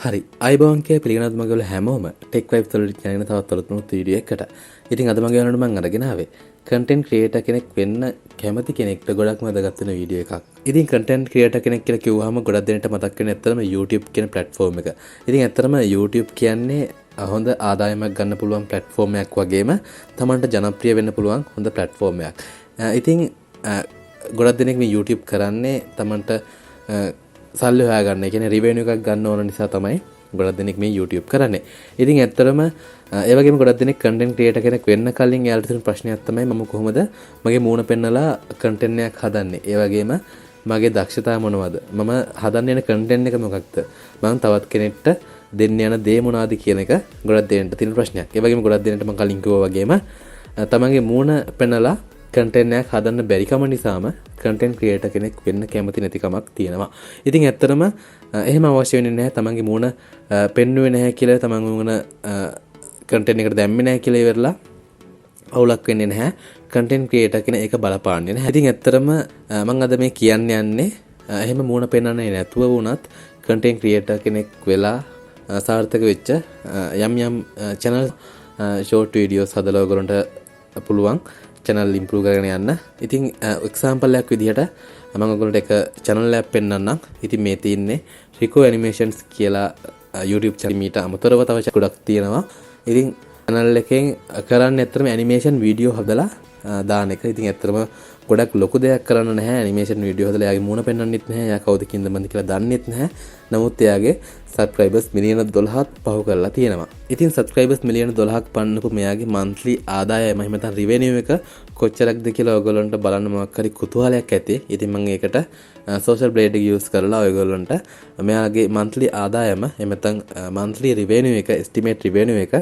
හරි අයිබෝන් කිය පිළිගන්නත් මගේ ඔයාලා හැමෝම ටෙක් වයිබ්ස් වලට යන තවත් තොරතුරු වීඩියෝ එකකට. ඉතින් අද මගේ ඔයාලට මම අරගෙන ආවේ කන්ටෙන්ට් ක්‍රියේටර් කෙනෙක් වෙන්න කැමති කෙනෙක්ට ගොඩක්ම වැදගත් වෙන වීඩියෝ එකක්. ඉතින් කන්ටෙන්ට් ක්‍රියේටර් කෙනෙක් කියලා කිව්වහම ගොඩක් දෙනෙක්ට මතක් වෙන්නේ ඇත්තටම YouTube කියන ප්ලැට්ෆෝම් එක. ඉතින් ඇත්තටම YouTube කියන්නේ හොඳ ආදායමක් ගන්න පුළුවන් ප්ලැට්ෆෝම් එකක් වගේම තමන්ට ජනප්‍රිය වෙන්න පුළුවන් හොඳ ප්ලැට්ෆෝම් එකක්. ඉතින් ගොඩක් දෙනෙක් මේ YouTube කරන්නේ තමන්ට සල්ලි හොයාගන්න. ඒ කියන්නේ රිවෙනියු එකක් ගන්න ඕන නිසා තමයි ගොඩක් දෙනෙක් මේ YouTube කරන්නේ. ඉතින් ඇත්තටම ඒ වගේම ගොඩක් දෙනෙක් කන්ටෙන්ට් ක්‍රියේටර් කෙනෙක් වෙන්න කලින් එයාලට තියෙන ප්‍රශ්නයක් තමයි මම කොහොමද මගේ මූණ පෙන්නලා කන්ටෙන්ට් එකක් හදන්නේ. ඒ වගේම මගේ දක්ෂතා මොනවද? මම හදන්න යන කන්ටෙන්ට් එක මොකක්ද? මම තවත් කෙනෙක්ට දෙන්න යන දේ මොනවාද කියන එක ගොඩක් දෙනෙක්ට තියෙන ප්‍රශ්නයක්. ඒ වගේම ගොඩක් දෙනෙක්ට මම කලින් කිව්වා වගේම තමන්ගේ මූණ පෙන්නලා කන්ටෙන්ට් එකක් හදන්න බැරි කම නිසාම කන්ටෙන්ට් ක්‍රියේටර් කෙනෙක් වෙන්න කැමති නැතිකමක් තියෙනවා. ඉතින් ඇත්තටම එහෙම අවශ්‍ය වෙන්නේ නැහැ. තමන්ගේ මූණ පෙන්වුවේ නැහැ කියලා තමන් වුණ කන්ටෙන්ට් එකට දැම්මේ නැහැ කියලා ඉවරලා අවුලක් වෙන්නේ නැහැ. කන්ටෙන්ට් ක්‍රියේටර් කෙනෙක් ඒක බලපාන්නේ නැහැ. ඉතින් ඇත්තටම මම අද මේ කියන්න යන්නේ එහෙම මූණ පෙන්වන්නේ නැතුව වුණත් කන්ටෙන්ට් ක්‍රියේටර් කෙනෙක් වෙලා සාර්ථක වෙච්ච යම් යම් channel short videos හදලා ඔයගොල්ලන්ට පුළුවන් channel improve කරගෙන යන්න. ඉතින් example එකක් විදිහට මම ඔයගොල්ලන්ට එක channel එකක් පෙන්නන්නම්. ඉතින් මේ තියෙන්නේ Rico Animations කියලා YouTube channel මීට අමතරව තව ගොඩක් තියෙනවා. ඉතින් channel එකෙන් කරන්නේ ඇත්තටම animation video හදලා දාන එක. ඉතින් ඇත්තටම ගොඩක් ලොකු දෙයක් කරන්න නැහැ. animation video හදලා එයාගේ මූණ පෙන්වන්නෙත් නැහැ. එයා කවුද කින්දමන්ද කියලා දන්නෙත් නැහැ. නමුත් එයාගේ subscribers මිලියන 12ක් පහු කරලා තියෙනවා. ඉතින් subscribers මිලියන 12ක් පන්නපු මෙයාගේ monthly ආදායම එහෙම නැත්නම් revenue එක කොච්චරක්ද කියලා ඔයගොල්ලන්ට බලන්න මොකක් හරි කුතුහලයක් ඇති. ඉතින් මම ඒකට social blade එක use කරලා ඔයගොල්ලන්ට මෙයාගේ monthly ආදායම එහෙම නැත්නම් monthly revenue එක estimate revenue එක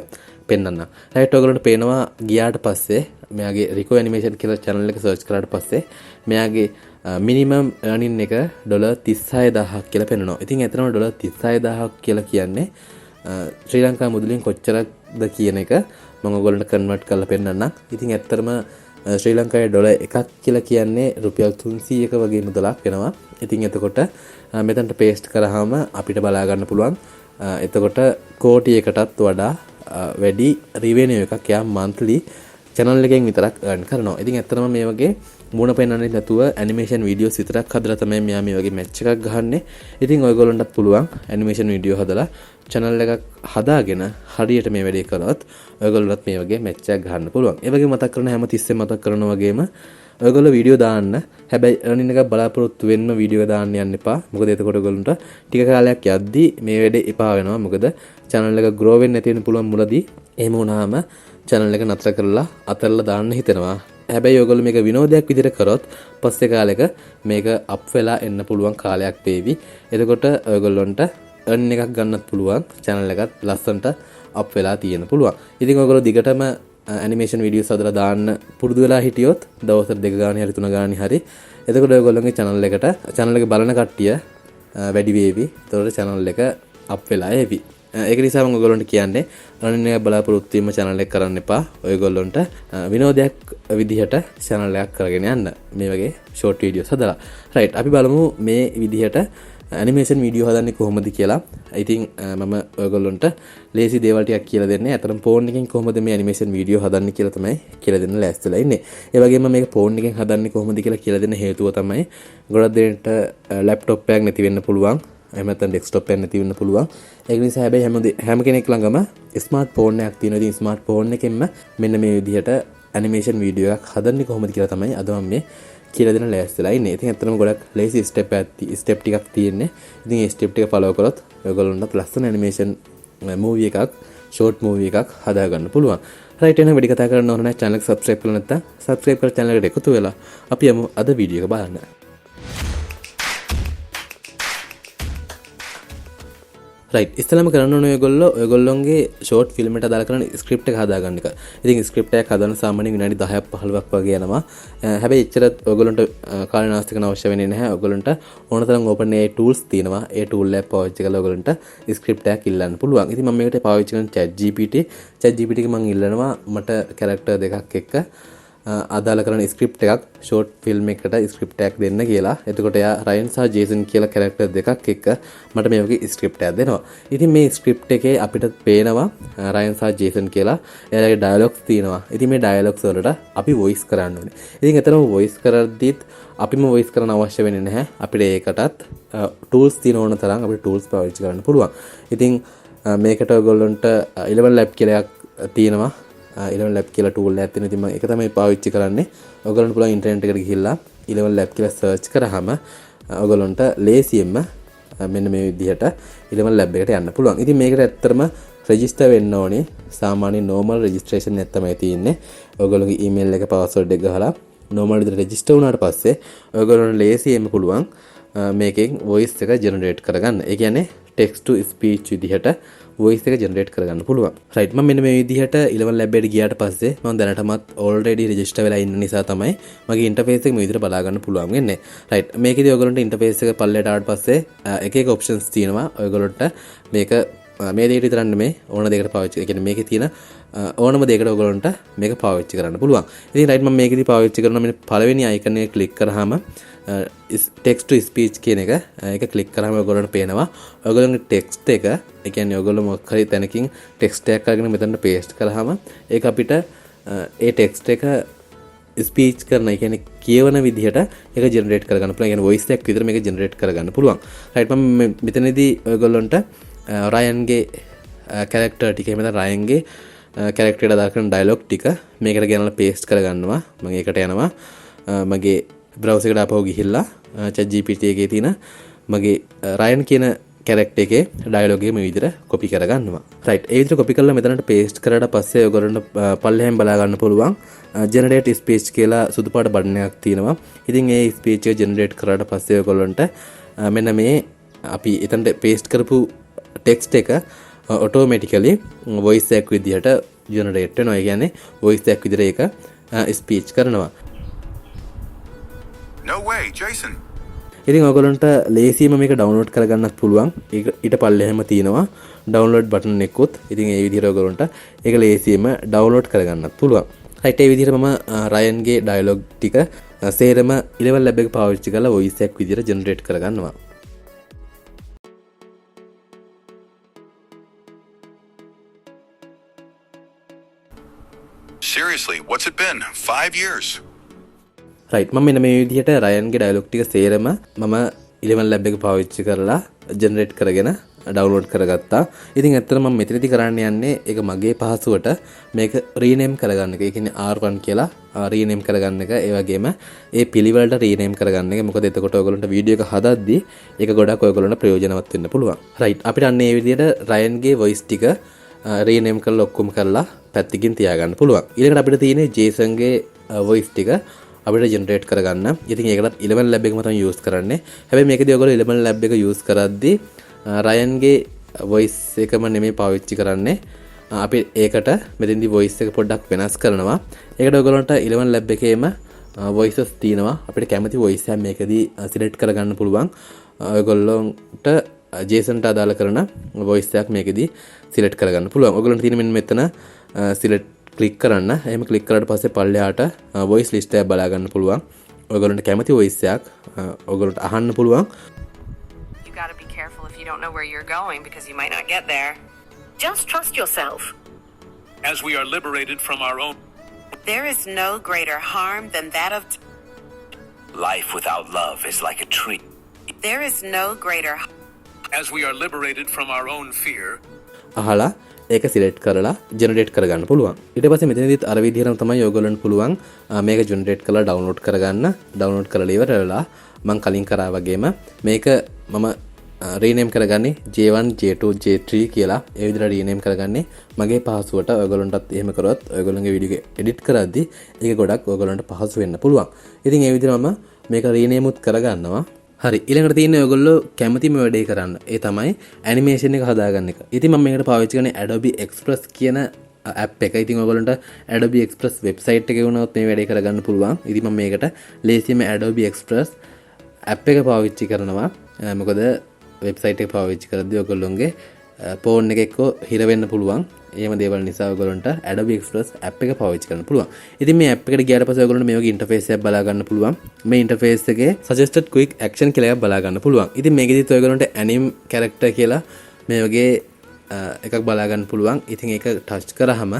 පෙන්වන්න. right ඔයගොල්ලන්ට පේනවා ගියාට පස්සේ මෙයාගේ Rico Animation කියලා channel එක search කරාට පස්සේ මෙයාගේ minimum earning එක $36000ක් කියලා පෙන්නනවා. ඉතින් ඇත්තටම $36000ක් කියලා කියන්නේ ශ්‍රී ලංකා මුදලින් කොච්චරක්ද කියන එක මම ඔයගොල්ලන්ට කන්වර්ට් කරලා පෙන්නන්නම්. ඉතින් ඇත්තටම ශ්‍රී ලංකාවේ ඩොලර් එකක් කියලා කියන්නේ රුපියල් 300ක වගේ මුදලක් වෙනවා. ඉතින් එතකොට මෙතනට පේස්ට් කරාම අපිට බලා ගන්න පුළුවන්. එතකොට කෝටියකටත් වඩා වැඩි රිවෙනියු එකක් යා monthly channel එකෙන් විතරක් earn කරනවා. ඉතින් ඇත්තටම මේ වගේ මුණ පෙන්වන්නේ නැතුව animation videos විතරක් හදලා තමයි මෙයා මේ වගේ match එකක් ගහන්නේ. ඉතින් ඔයගොල්ලන්ටත් පුළුවන් animation video හදලා channel එකක් හදාගෙන හරියට මේ වැඩේ කරොත් ඔයගොල්ලන්ට මේ වගේ match එකක් ගහන්න පුළුවන්. ඒ වගේ මතක් කරන හැම තිස්සෙම මතක් කරනවා වගේම ඔයගොල්ලෝ වීඩියෝ දාන්න හැබැයි earning එකක් බලාපොරොත්තු වෙන්න වීඩියෝ දාන්න යන්න එපා. මොකද එතකොට ඔයගොල්ලන්ට ටික කාලයක් යද්දි මේ වැඩේ එපා වෙනවා. මොකද channel එක grow වෙන්න නැති වෙන පුළුවන් මුලදී. එහෙම වුණාම channel එක නතර කරලා අතල්ලා දාන්න හිතෙනවා. හැබැයි ඔයගොල්ලෝ මේක විනෝදයක් විදිහට කරොත් පස්සේ කාලෙක මේක අප් වෙලා එන්න පුළුවන් කාලයක් වේවි. එතකොට ඔයගොල්ලන්ට earn එකක් ගන්නත් පුළුවන්. channel එකත් ලස්සනට අප් වෙලා තියෙන්න පුළුවන්. ඉතින් ඔයගොල්ලෝ දිගටම animation videos හදලා දාන්න පුරුදු වෙලා හිටියොත් දවස් දෙක ගානේ හරි තුන ගානේ හරි එතකොට ඔයගොල්ලෝගේ channel එක බලන කට්ටිය වැඩි වේවි. එතකොට channel එක අප් වෙලා එවි. ඒක නිසා මම ඔයගොල්ලන්ට කියන්නේ earning එක බලාපොරොත්තු වීම channel එක කරන්න එපා. ඔයගොල්ලන්ට විනෝදයක් විදිහට channel එකක් කරගෙන යන්න. මේ වගේ short videos හදලා. right අපි බලමු මේ විදිහට animation video හදන්නේ කොහොමද කියලා. ඉතින් මම ඔයගොල්ලන්ට ලේසි දේවල් ටිකක් කියලා දෙන්නේ. අතරම phone එකෙන් කොහොමද මේ animation video හදන්නේ කියලා තමයි කියලා දෙන්න ලෑස්තිලා ඉන්නේ. ඒ වගේම මේක phone එකෙන් හදන්නේ කොහොමද කියලා කියලා දෙන්න හේතුව තමයි ගොඩක් දෙනෙක්ට laptop එකක් නැති වෙන්න පුළුවන්. එහෙම නැත්නම් desktop එකක් නැති වෙන්න පුළුවන්. ඒක නිසා හැබැයි හැම කෙනෙක් ළඟම smart phone එකක් තියෙනවා. ඉතින් smart phone එකෙන්ම මෙන්න මේ විදිහට animation video එකක් හදන්නේ කොහොමද කියලා තමයි අද මම මේ කියලා දෙන ලෑස්තිලා ඉන්නේ. ඉතින් ඇත්තටම ගොඩක් lazy step ටිකක් තියෙන්නේ. ඉතින් මේ step ටික follow කරොත් ඔයගොල්ලන්ට ලස්සන animation movie එකක් short movie එකක් හදා ගන්න පුළුවන්. right එහෙනම් වැඩි කතා කරන්න ඕන නැහැ. channel එක subscribe කරලා නැත්නම් subscribe කරලා channel එකට එකතු වෙලා අපි යමු අද වීඩියෝ එක බලන්න. right ඉස්සෙල්ලාම කරන්න ඕනේ ඔයගොල්ලෝගේ short film එකට දාලා කරන script එක හදාගන්න එක. ඉතින් script එකක් හදන්න සාමාන්‍යයෙන් විනාඩි 10ක් 15ක් වගේ යනවා. හැබැයි එච්චර ඔයගොල්ලන්ට කාලේ නාස්ති කරන්න අවශ්‍ය වෙන්නේ නැහැ. ඔයගොල්ලන්ට ඕන තරම් OpenAI tools තියෙනවා. ඒ tool එක පාවිච්චි කරලා ඔයගොල්ලන්ට script එකක් ඉල්ලන්න පුළුවන්. ඉතින් මම මේකට පාවිච්චි කරන ChatGPT එක මම ඉල්ලනවා මට character දෙකක් එක්ක අදාළ කරන ස්ක්‍රිප්ට් එකක් ෂෝට් ෆිල්ම් එකකට ස්ක්‍රිප්ට් එකක් දෙන්න කියලා. එතකොට එයා රයන් සහ ජේසන් කියලා කැරක්ටර් දෙකක් එක්ක මට මේ වගේ ස්ක්‍රිප්ට් එකක් දෙනවා. ඉතින් මේ ස්ක්‍රිප්ට් එකේ අපිට පේනවා රයන් සහ ජේසන් කියලා එයාලගේ ඩයලොග්ස් තියෙනවා. ඉතින් මේ ඩයලොග්ස් වලට අපි වොයිස් කරන්න ඕනේ. ඉතින් එතනම වොයිස් කරද්දිත් අපිම වොයිස් කරන්න අවශ්‍ය වෙන්නේ නැහැ. අපිට ඒකටත් ටූල්ස් තියෙන ඕන තරම් අපිට ටූල්ස් පාවිච්චි කරන්න පුළුවන්. ඉතින් මේකට ඔයගොල්ලන්ට 11 lab කියලා එකක් තියෙනවා. 11 lab කියලා ටූල් එකක් තියෙනවා. ඉතින් මම ඒක තමයි පාවිච්චි කරන්නේ. ඔයගොල්ලන්ට පුළුවන් ඉන්ටර්නෙට් එකට ගිහිල්ලා 11 lab කියලා සර්ච් කරාම ඔයගොල්ලන්ට ලේසියෙන්ම මෙන්න මේ විදිහට 11 lab එකට යන්න පුළුවන්. ඉතින් මේකට ඇත්තටම රෙජිස්ටර් වෙන්න ඕනේ. සාමාන්‍ය normal registration එක තමයි තියෙන්නේ. ඔයගොල්ලෝගේ email එක password එක ගහලා normal විදිහට register වුණාට පස්සේ ඔයගොල්ලන්ට ලේසියෙන්ම පුළුවන් මේකෙන් voice එක generate කරගන්න. ඒ කියන්නේ text to speech විදිහට voice එක generate කරගන්න පුළුවන්. right මම මෙන්න මේ විදිහට 11 lab එකට ගියාට පස්සේ මම දැනටමත් already register වෙලා ඉන්න නිසා තමයි මගේ interface එක මේ විදිහට බලා ගන්න පුළුවන් වෙන්නේ. right මේකේදී ඔයගොල්ලන්ට interface එක පල්ලයට ආවට පස්සේ එක එක options තියෙනවා. ඔයගොල්ලන්ට මේක මේ දෙයට විතරක් නෙමෙයි ඕන දෙයකට පාවිච්චි. ඒ කියන්නේ මේකේ තියෙන ඕනම දෙයකට ඔයගොල්ලන්ට මේක පාවිච්චි කරන්න පුළුවන්. ඉතින් right මම මේකේදී පාවිච්චි කරනවා මෙන්න පළවෙනි icon එක ක්ලික් කරාම text to speech කියන එක ක්ලික් කරාම ඔයගොල්ලන්ට පේනවා ඔයගොල්ලන්ගේ text එක ඒ කියන්නේ ඔයගොල්ලෝ මොකක් හරි තැනකින් text එකක් අරගෙන මෙතනට paste කරාම ඒක අපිට ඒ text එක ස්පීච් කරන, ඒ කියන්නේ කියවන විදිහට ඒක ජෙනරේට් කරගන්න පුළුවන්. ඒ කියන්නේ වොයිස් එකක් විතර මේක ජෙනරේට් කරගන්න පුළුවන්. right මම මෙතනදී ඔයගොල්ලන්ට රයන්ගේ කැරක්ටර් ටික එහෙම නැත්නම් රයන්ගේ කැරක්ටර් එකට දාලා කරන ඩයලොග් ටික මේකට ගෙනල්ලා පේස්ට් කරගන්නවා. මම ඒකට යනවා මගේ බ්‍රවුසර් එකට ආපහු ගිහිල්ලා chat gpt එකේ තියෙන මගේ රයන් කියන කැරක්ටර් එකේ ඩයලොග් එක මේ විදිහට කොපි කරගන්නවා. right ඒ විදිහට කොපි කරලා මෙතනට පේස්ට් කරලා පස්සේ ඔයගොල්ලන්ට පල්ලෙහෙන් බලා ගන්න පුළුවන් generate speech කියලා සුදු පාට බටන් එකක් තියෙනවා. ඉතින් ඒ ස්පීච් එක ජෙනරේට් කරාට පස්සේ ඔයගොල්ලන්ට මෙන්න මේ අපි එතනට පේස්ට් කරපු ටෙක්ස්ට් එක ඔටෝමැටිකලි වොයිස් එකක් විදිහට ජෙනරේට් වෙනවා. ඒ කියන්නේ වොයිස් එකක් විදිහට ඒක ස්පීච් කරනවා. No way, Jason. ඉතින් ඔයගොල්ලන්ට ලේසියෙන්ම මේක ඩවුන්ලෝඩ් කරගන්නත් පුළුවන්. ඒක ඊට පල්ලෙහෙම තියෙනවා ඩවුන්ලෝඩ් බටන් එකකුත්. ඉතින් ඒ විදිහට ඔයගොල්ලන්ට ඒක ලේසියෙන්ම ඩවුන්ලෝඩ් කරගන්නත් පුළුවන්. right ඒ විදිහට මම රයන්ගේ ඩයලොග් ටික සේරම 11 lab එක පාවිච්චි කරලා වොයිස් එකක් විදිහට ජෙනරේට් කරගන්නවා. Seriously, what's it been? 5 years? right මම මෙන්න මේ විදිහට රයන්ගේ ඩයලොග් ටික සේරම මම 11 lab එක පාවිච්චි කරලා ජෙනරේට් කරගෙන ඩවුන්ලෝඩ් කරගත්තා. ඉතින් ඇත්තටම මම මෙතනදී කරන්න යන්නේ ඒක මගේ පහසුවට මේක රීනේම් කරගන්න එක. ඒ කියන්නේ R1 කියලා රීනේම් කරගන්න එක. ඒ වගේම ඒ පිළිවෙලට රීනේම් කරගන්න එක. මොකද එතකොට ඔයගොල්ලන්ට වීඩියෝ එක හදද්දී ඒක ගොඩක් ඔයගොල්ලන්ට ප්‍රයෝජනවත් වෙන්න පුළුවන්. right අපිට අන්න ඒ විදිහට රයන්ගේ වොයිස් ටික රීනේම් කරලා ඔක්කොම කරලා පැත්තකින් තියාගන්න පුළුවන්. ඊළඟට අපිට තියෙන්නේ ජේසන්ගේ වොයිස් ටික අපිට ජෙනරේට් කරගන්න. ඉතින් ඒකටත් 11 lab එකම තමයි යූස් කරන්නේ. හැබැයි මේකදී ඔයගොල්ලෝ 11 lab එක යූස් කරද්දී රයන්ගේ වොයිස් එකම නෙමෙයි පාවිච්චි කරන්නේ. අපි ඒකට මෙතෙන්දී වොයිස් එක පොඩ්ඩක් වෙනස් කරනවා. ඒකට ඔයගොල්ලන්ට 11 lab එකේම වොයිසස් තියෙනවා. අපිට කැමති වොයිස් එකක් මේකදී සිලෙක්ට් කරගන්න පුළුවන්. ඔයගොල්ලන්ට ජේසන්ට අදාළ කරන වොයිස් එකක් මේකදී සිලෙක්ට් කරගන්න පුළුවන්. ඔයගොල්ලන්ට තියෙන මෙන්න මෙතන සිලෙක්ට් ක්ලික් කරන්න. එහෙම ක්ලික් කරාට පස්සේ පල්ලෙහාට වොයිස් ලිස්ට් එක බලා ගන්න පුළුවන්. ඔයගොල්ලන්ට කැමති වොයිස් එකක් ඔයගොල්ලන්ට අහන්න පුළුවන්. You got to be careful if you don't know where you're going because you might not get there. Just trust yourself. As we are liberated from our own There is no greater harm than that of life without love is like a tree. There is no greater As we are liberated from our own fear, අහලා ඒක select කරලා generate කරගන්න පුළුවන්. ඊට පස්සේ මෙතනදිත් අර විදිහටම තමයි ඔයගොල්ලන්ට පුළුවන් මේක ජෙනරේට් කරලා ඩවුන්ලෝඩ් කරගන්න. ඩවුන්ලෝඩ් කරලා ඉවර වෙලා මම කලින් කරා වගේම මේක මම රීනේම් කරගන්නේ J1 J2 J3 කියලා. ඒ විදිහට රීනේම් කරගන්නේ මගේ පහසුවට. ඔයගොල්ලන්ටත් එහෙම කරොත් ඔයගොල්ලන්ගේ වීඩියෝ එක එඩිට් කරද්දී ඒක ගොඩක් ඔයගොල්ලන්ට පහසු වෙන්න පුළුවන්. ඉතින් ඒ විදිහට මම මේක රීනේමුත් කරගන්නවා. හරි ඊළඟට තියෙන්නේ ඔයගොල්ලෝ කැමතිම වැඩේ කරන්න. ඒ තමයි ඇනිමේෂන් එක හදාගන්න එක. ඉතින් මම මේකට පාවිච්චි කරන්නේ Adobe Express කියන app එක. ඉතින් ඔයගොල්ලන්ට Adobe Express website එකේ වුණොත් මේ වැඩේ කරගන්න පුළුවන්. ඉතින් මම මේකට ලේසියෙන්ම Adobe Express app එක පාවිච්චි කරනවා. මොකද website එක පාවිච්චි කරද්දී ඔයගොල්ලෝගේ ෆෝන් එක එක්ක හිර වෙන්න පුළුවන්. එහෙම දේවල් නිසා ඔයගොල්ලන්ට Adobe Express app එක පාවිච්චි කරන්න පුළුවන්. ඉතින් මේ app එකට ගියාට පස්සේ ඔයගොල්ලන්ට මේ වගේ interface එකක් බලා ගන්න පුළුවන්. මේ interface එකේ suggested quick action කියලා එකක් බලා ගන්න පුළුවන්. ඉතින් මේකෙදිත් ඔයගොල්ලන්ට anime character කියලා මේ වගේ එකක් බලා ගන්න පුළුවන්. ඉතින් ඒක touch කරාම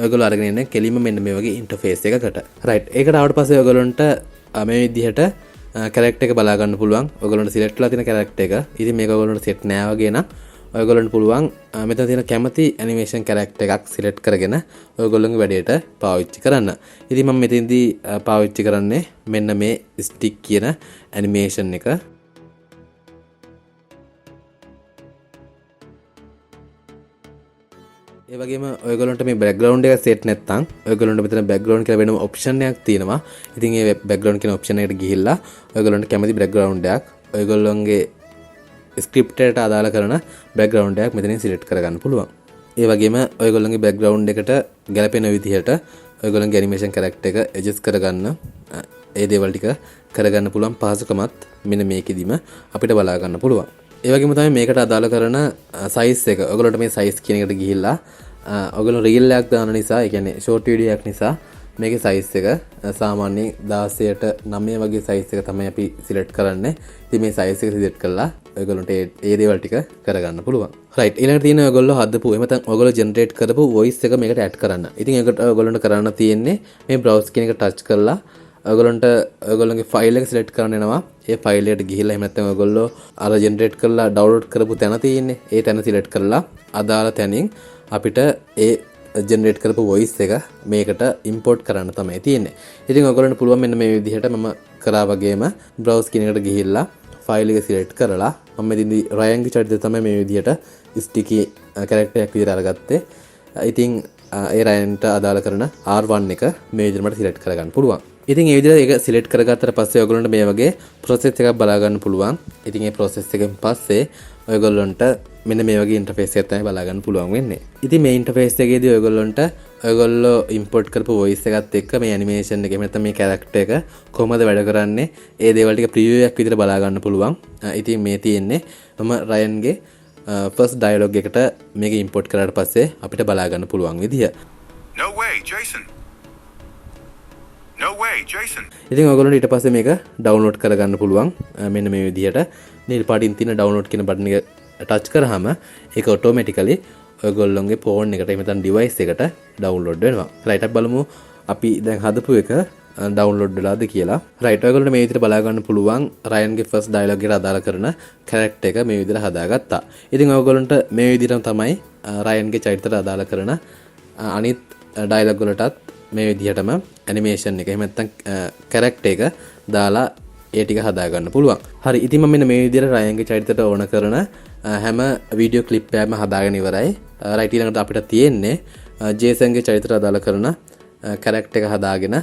ඔයගොල්ලෝ අරගෙන ඉන්නේ කෙලින්ම මෙන්න මේ වගේ interface එකකට. right. ඒකට ආවට පස්සේ ඔයගොල්ලන්ට මේ විදිහට character එක බලා ගන්න පුළුවන්. ඔයගොල්ලන්ට select වෙලා තියෙන character එක. ඉතින් මේක ඔයගොල්ලන්ට set නෑ වගේ නම් ඔයගොල්ලන්ට පුළුවන් මෙතන තියෙන කැමති animation character එකක් select කරගෙන ඔයගොල්ලන්ගේ වැඩේට පාවිච්චි කරන්න. ඉතින් මම මෙතෙන්දී පාවිච්චි කරන්නේ මෙන්න මේ stick කියන animation එක. ඒ වගේම ඔයගොල්ලන්ට මේ background එක set නැත්නම් ඔයගොල්ලන්ට මෙතන background කියලා වෙනම option එකක් තියෙනවා. ඉතින් මේ background කියන option එකට ගිහිල්ලා ඔයගොල්ලන්ට කැමති background එකක් ඔයගොල්ලන්ගේ ස්ක්‍රිප්ට් එකට අදාළ කරන බෑග්ග්‍රවුන්ඩ් එකක් මෙතනින් සිලෙක්ට් කරගන්න පුළුවන්. ඒ වගේම ඔයගොල්ලන්ගේ බෑග්ග්‍රවුන්ඩ් එකට ගැලපෙන විදිහට ඔයගොල්ලන්ගේ ඇනිමේෂන් කැරක්ටර් එක ඇඩ්ජස්ට් කරගන්න ඒ දේවල් ටික කරගන්න පුළුවන් පහසුකමත් මෙන්න මේකෙදිම අපිට බලා ගන්න පුළුවන්. ඒ වගේම තමයි මේකට අදාළ කරන සයිස් එක. ඔයගොල්ලන්ට මේ සයිස් කියන එකට ගිහිල්ලා ඔයගොල්ලෝ රීල් එකක් දාන නිසා, ඒ කියන්නේ ෂෝට් වීඩියෝ එකක් නිසා මේකේ සයිස් එක සාමාන්‍යයෙන් 16ට 9 වගේ සයිස් එක තමයි අපි සිලෙක්ට් කරන්නේ. ඉතින් මේ සයිස් එක සිලෙක්ට් කරලා ඔයගොල්ලන්ට ඒ දේවල් ටික කරගන්න පුළුවන්. රයිට්. ඊළඟට තියෙන ඔයගොල්ලෝ හදපු එහෙම නැත්නම් ඔයගොල්ලෝ ජෙනරේට් කරපු වොයිස් එක මේකට ඇඩ් කරන්න. ඉතින් ඒකට ඔයගොල්ලන්ට කරන්න තියෙන්නේ මේ බ්‍රවුස් කියන එක ටච් කරලා ඔයගොල්ලන්ට ඔයගොල්ලන්ගේ ෆයිල් එක සිලෙක්ට් කරන්න එනවා. ඒ ෆයිල් එකට ගිහිල්ලා එහෙම නැත්නම් ඔයගොල්ලෝ අර ජෙනරේට් කරලා ඩවුන්ලෝඩ් කරපු තැන තියෙන්නේ. ඒ තැන සිලෙක්ට් කරලා අදාළ තැනින් අපිට ඒ ජෙනරේට් කරපු වොයිස් එක මේකට ඉම්පෝර්ට් කරන්න තමයි තියෙන්නේ. ඉතින් ඔයගොල්ලන්ට පුළුවන් මෙන්න මේ විදිහට මම කරා වගේම බ්‍රවුස් කියන එකට ගිහිල්ලා ෆයිල් එක සිලෙක්ට් කරලා මම ඉතින් රයන්ගේ චරිතය තමයි මේ විදිහට ස්ටිකි කැරක්ටර් එකක් විදිහට අරගත්තේ. ඉතින් ඒ රයන්ට අදාළ කරන R1 එක මේ විදිහට මට සිලෙක්ට් කරගන්න පුළුවන්. ඉතින් ඒ විදිහට ඒක සිලෙක්ට් කරගත්තට පස්සේ ඔයගොල්ලන්ට මේ වගේ process එකක් බලා ගන්න පුළුවන්. ඉතින් මේ process එකෙන් පස්සේ ඔයගොල්ලන්ට මෙන්න මේ වගේ ඉන්ටර්ෆේස් එකක් තමයි බලා ගන්න පුළුවන් වෙන්නේ. ඉතින් මේ ඉන්ටර්ෆේස් එකේදී ඔයගොල්ලන්ට ඔයගොල්ලෝ ඉම්පෝර්ට් කරපු වොයිස් එකත් එක්ක මේ ඇනිමේෂන් එක එහෙම නැත්නම් මේ කැරක්ටර් එක කොහොමද වැඩ කරන්නේ ඒ දේවල් ටික ප්‍රිවියු එකක් විදිහට බලා ගන්න පුළුවන්. ඉතින් මේ තියෙන්නේ මම රයන්ගේ ෆස්ට් ඩයලොග් එකට මේක ඉම්පෝර්ට් කරාට පස්සේ අපිට බලා ගන්න පුළුවන් විදිය. No way, Jason. No way, Jason. ඉතින් ඔයගොල්ලන්ට ඊට පස්සේ මේක ඩවුන්ලෝඩ් කරගන්න පුළුවන්. මෙන්න මේ විදිහට නිල් පාටින් තියෙන ඩවුන්ලෝඩ් කියන බටන් එක ටච් කරාම ඒක ඔටෝමැටිකලි ඔයගොල්ලෝගේ ෆෝන් එකට එහෙම නැත්නම් ඩිවයිස් එකට ඩවුන්ලෝඩ් වෙනවා. රයිට් අපි බලමු අපි දැන් හදපු එක ඩවුන්ලෝඩ් වෙලාද කියලා. රයිට් ඔයගොල්ලන්ට මේ විදිහට බලා ගන්න පුළුවන් රයන්ගේ ෆස්ට් ඩයලොග් එකට අදාළ කරන කැරක්ටර් එක මේ විදිහට හදාගත්තා. ඉතින් ඔයගොල්ලන්ට මේ විදිහටම තමයි රයන්ගේ චරිතයට අදාළ කරන අනිත් ඩයලොග් වලටත් මේ විදිහටම ඇනිමේෂන් එක එහෙම නැත්නම් කැරක්ටර් එක දාලා ඒ ටික හදා ගන්න පුළුවන්. හරි. ඉතින් මම මෙන්න මේ විදිහට රයන්ගේ චරිතයට ඕන කරන හැම වීඩියෝ ක්ලිප් එකක්ම හදාගෙන ඉවරයි. රයිට් ඊළඟට අපිට තියෙන්නේ ජේසන්ගේ චරිතයට අදාළ කරන කැරක්ටර් එක හදාගෙන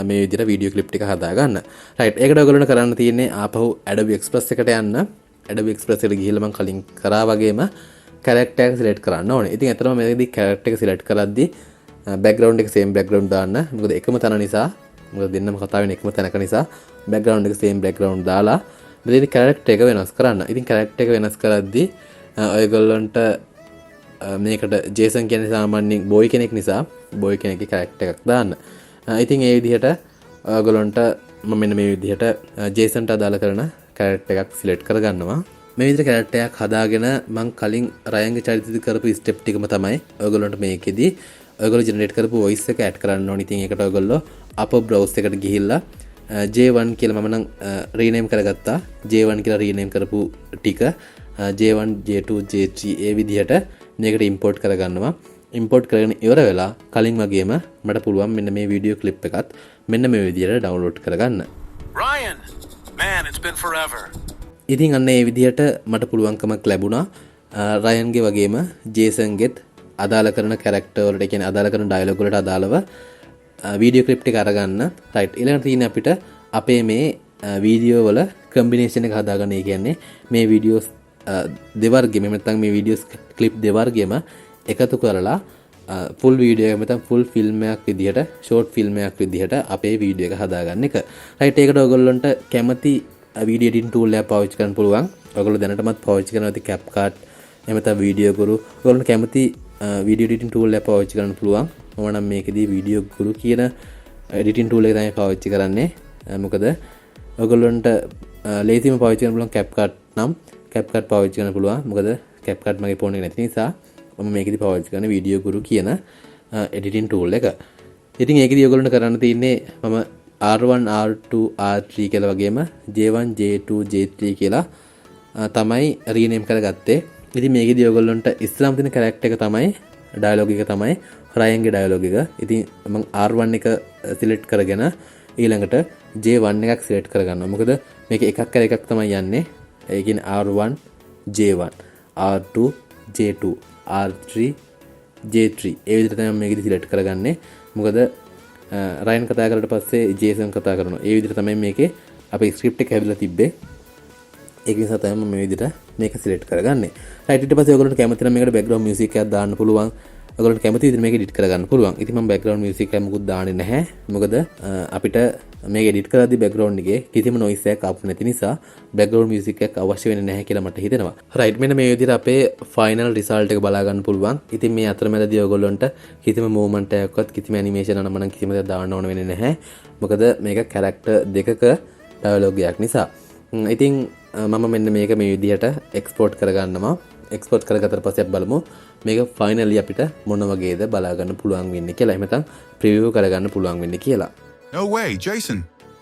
මේ විදිහට වීඩියෝ ක්ලිප් ටික හදා ගන්න. රයිට්. ඒකට ඔයගොල්ලන්ට කරන්න තියෙන්නේ ආපහු Adobe Express එකට යන්න. Adobe Express එකට ගිහිල්ලා මම කලින් කරා වගේම කැරක්ටර් එක සිලෙක්ට් කරන්න ඕනේ. ඉතින් අතරම මේකදී කැරක්ටර් එක සිලෙක්ට් කරද්දී බෑග්ග්‍රවුන්ඩ් එක සේම් බෑග්ග්‍රවුන්ඩ් දාන්න. මොකද එකම තැන නිසා මොකද දෙන්නම කතා වෙන එකම තැනක නිසා බෑග්ග්‍රවුන්ඩ් එක සේම් බෑග්ග්‍රවුන්ඩ් දාලා මෙතන කැරක්ටර් එක වෙනස් කරන්න. ඉතින් කැරක්ටර් එක වෙනස් කරද්දී ඔයගොල්ලන්ට මේකට ජේසන් කියන්නේ සාමාන්‍යයෙන් බොයි කෙනෙක් නිසා බොයි කෙනෙක්ගේ කැරක්ටර් එකක් දාන්න. ඉතින් ඒ විදිහට ඔයගොල්ලන්ට මම මෙන්න මේ විදිහට ජේසන්ට අදාළ කරන කැරක්ටර් එකක් සිලෙක්ට් කරගන්නවා. මේ විදිහට කැරක්ටර් එකක් හදාගෙන මම කලින් රයන්ගේ චරිතය කරපු ස්ටෙප් ටිකම තමයි ඔයගොල්ලන්ට මේකෙදී ඔයගොල්ලෝ ජෙනරේට් කරපු වොයිස් එක ඇඩ් කරන්න ඕනේ. ඉතින් ඒකට ඔයගොල්ලෝ අප බ්‍රවුස් එකට ගිහිල්ලා J1 කියලා මම නම් රීනේම් කරගත්තා. J1 කියලා රීනේම් කරපු ටික J1 J2 J3 ඒ විදිහට මේකට ඉම්පෝර්ට් කරගන්නවා. ඉම්පෝර්ට් කරගෙන ඉවර වෙලා කලින් වගේම මට පුළුවන් මෙන්න මේ වීඩියෝ ක්ලිප් එකත් මෙන්න මේ විදිහට ඩවුන්ලෝඩ් කරගන්න. Ryan, man, it's been forever. ඉතින් අන්න ඒ විදිහට මට පුළුවන්කමක් ලැබුණා රයන්ගේ වගේම ජේසන්ගෙත් අදාළ කරන කැරක්ටර් වලට කියන්නේ අදාළ කරන ඩයලොග් වලට අදාළව වීඩියෝ ක්ලිප් ටික අරගන්න. රයිට්. ඊළඟට තියෙන්නේ අපිට අපේ මේ වීඩියෝ වල කම්බිනේෂන් එක හදාගන්න. ඒ කියන්නේ මේ වීඩියෝස් දෙවර්ගෙම නැත්නම් මේ වීඩියෝස් ක්ලිප් දෙවර්ගෙම එකතු කරලා ෆුල් වීඩියෝ එක නැත්නම් ෆුල් ෆිල්ම් එකක් විදිහට ෂෝට් ෆිල්ම් එකක් විදිහට අපේ වීඩියෝ එක හදාගන්න එක. රයිට්. ඒකට ඔයගොල්ලන්ට කැමති වීඩියෝ එඩිටින් ටූල් එකක් පාවිච්චි කරන්න පුළුවන්. ඔයගොල්ලෝ දැනටමත් පාවිච්චි කරන CapCut එහෙම නැත්නම් වීඩියෝ ගුරු ඔයගොල්ලන්ට කැමති වීඩියෝ එඩිටින් ටූල් එක පාවිච්චි කරන්න පුළුවන්. මම නම් මේකෙදී වීඩියෝ ගුරු කියන එඩිටින් ටූල් එක තමයි පාවිච්චි කරන්නේ. මොකද ඔයගොල්ලන්ට ලේසියෙන්ම පාවිච්චි කරන්න පුළුවන් CapCut නම් CapCut පාවිච්චි කරන්න පුළුවන්. මොකද CapCut මගේ ෆෝන් එකේ නැති නිසා මම මේකෙදී පාවිච්චි කරන වීඩියෝ ගුරු කියන එඩිටින් ටූල් එක. ඉතින් ඒකෙදී ඔයගොල්ලන්ට කරන්න තියෙන්නේ මම R1 R2 R3 කියලා වගේම J1 J2 J3 කියලා තමයි රීනේම් කරගත්තේ. ඉතින් මේකෙදී ඔයගොල්ලන්ට ඉස්සරහම තියෙන කැරක්ටර් එක තමයි ඩයලොග් එක තමයි රයන්ගේ ඩයලොග් එක. ඉතින් මම R1 එක සිලෙක්ට් කරගෙන ඊළඟට J1 එකක් සිලෙක්ට් කරගන්නවා. මොකද මේක එකක් කර එකක් තමයි යන්නේ. ඒ කියන්නේ R1 J1 R2 J2 R3 J3 ඒ විදිහට තමයි මේකෙදි සිලෙක්ට් කරගන්නේ. මොකද රයන් කතා කරලා පස්සේ ජේසන් කතා කරනවා. ඒ විදිහට තමයි මේකේ අපේ ස්ක්‍රිප්ට් එක හැදලා තිබ්බේ. ඒක නිසා තමයි මම මේ විදිහට මේක සිලෙක්ට් කරගන්නේ. රයිට් ඊට පස්සේ ඔයගොල්ලන්ට කැමති නම් මේකට බෑග්ග්‍රවුන්ඩ් මියුසික් එකක් දාන්න පුළුවන්. ඔයගොල්ලන්ට කැමති විදිහට මේක එඩිට් කරගන්න පුළුවන්. ඉතින් මම බෑග්ග්‍රවුන්ඩ් මියුසික් එකක් මොකුත් දාන්නේ නැහැ. මොකද අපිට මේක එඩිට් කරද්දී බෑග්ග්‍රවුන්ඩ් එකේ කිසිම නොයිස් එකක් ආපු නැති නිසා බෑග්ග්‍රවුන්ඩ් මියුසික් එකක් අවශ්‍ය වෙන්නේ නැහැ කියලා මට හිතෙනවා. රයිට් මෙන්න මේ විදිහට අපේ ෆයිනල් රිසල්ට් එක බලා ගන්න පුළුවන්. ඉතින් මේ අතරමැදදී ඔයගොල්ලන්ට කිසිම මූවමන්ට් එකක්වත් කිසිම ඇනිමේෂන් අනමනම් කිසිම දෙයක් දාන්න ඕන වෙන්නේ නැහැ. මොකද මේක කැරක්ටර් දෙකක ඩයලොග් එකක් නිසා. ඉතින් මම මෙන්න මේක මේ විදිහට එක්ස්පෝර්ට් කරගන්නවා. එක්ස්පෝර්ට් කරගත්තට පස්සේ අපි බලමු මේක ෆයිනලි අපිට මොන වගේද බලා ගන්න පුළුවන් වෙන්නේ කියලා. එහෙම නැත්නම් ප්‍රිවිව් කරගන්න පුළුවන් වෙන්නේ කියලා. No way, Jason.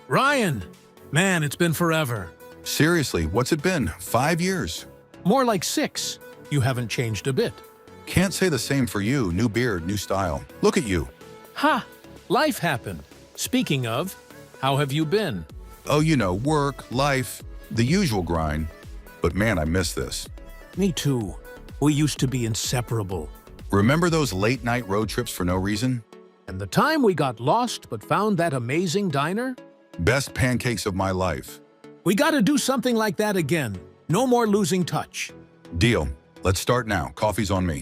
Ryan! Man, it's been forever. Seriously, what's it been? 5 years? More like 6. You haven't changed a bit. Can't say the same for you. New beard, new style. Look at you. Ha! Life happened. Speaking of, how have you been? Oh, you know, work, life, the usual grind. But man, I miss this. Me too. We used to be inseparable. Remember those late night road trips for no reason? And the time we got lost but found that amazing diner? Best pancakes of my life. We gotta do something like that again. No more losing touch. Deal. Let's start now. Coffee's on me.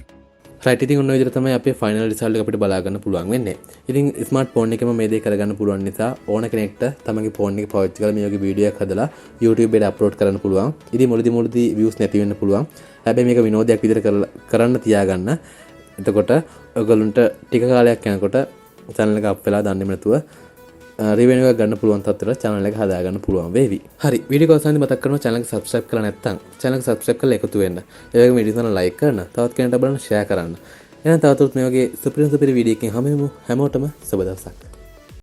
Right ඉතින් ඔන්න ඔය විදිහට තමයි අපේ final result එක අපිට බලා ගන්න පුළුවන් වෙන්නේ. ඉතින් ස්මාර්ට් ෆෝන් එකෙම මේ දේ කරගන්න පුළුවන් නිසා ඕන කෙනෙක්ට තමන්ගේ ෆෝන් එක පාවිච්චි කරලා මේ වගේ වීඩියෝ එකක් හදලා YouTube එකට අප්ලෝඩ් කරන්න පුළුවන්. ඉතින් මුලදී views නැති වෙන්න පුළුවන්. හැබැයි මේක විනෝදයක් විදිහට කරන්න තියාගන්න. එතකොට ඔයගොල්ලන්ට ටික කාලයක් යනකොට channel එක අප් වෙලා දන්නේම නැතුව රිවෙන්යු එකක් ගන්න පුළුවන් තත්ත්වයට channel එක හදාගන්න පුළුවන් වේවි. හරි වීඩියෝ එක අවසානයේ මතක් කරනවා channel එක subscribe කරලා නැත්නම් channel එක subscribe කරලා එකතු වෙන්න. ඒ වගේම වීඩියෝ එක like කරන්න, තවත් කෙනෙක්ට බලන්න share කරන්න. එහෙනම් තවදුරටත් මේ වගේ සුපිරි වීඩියෝ එකකින් හැමෝටම සුබ දවසක්.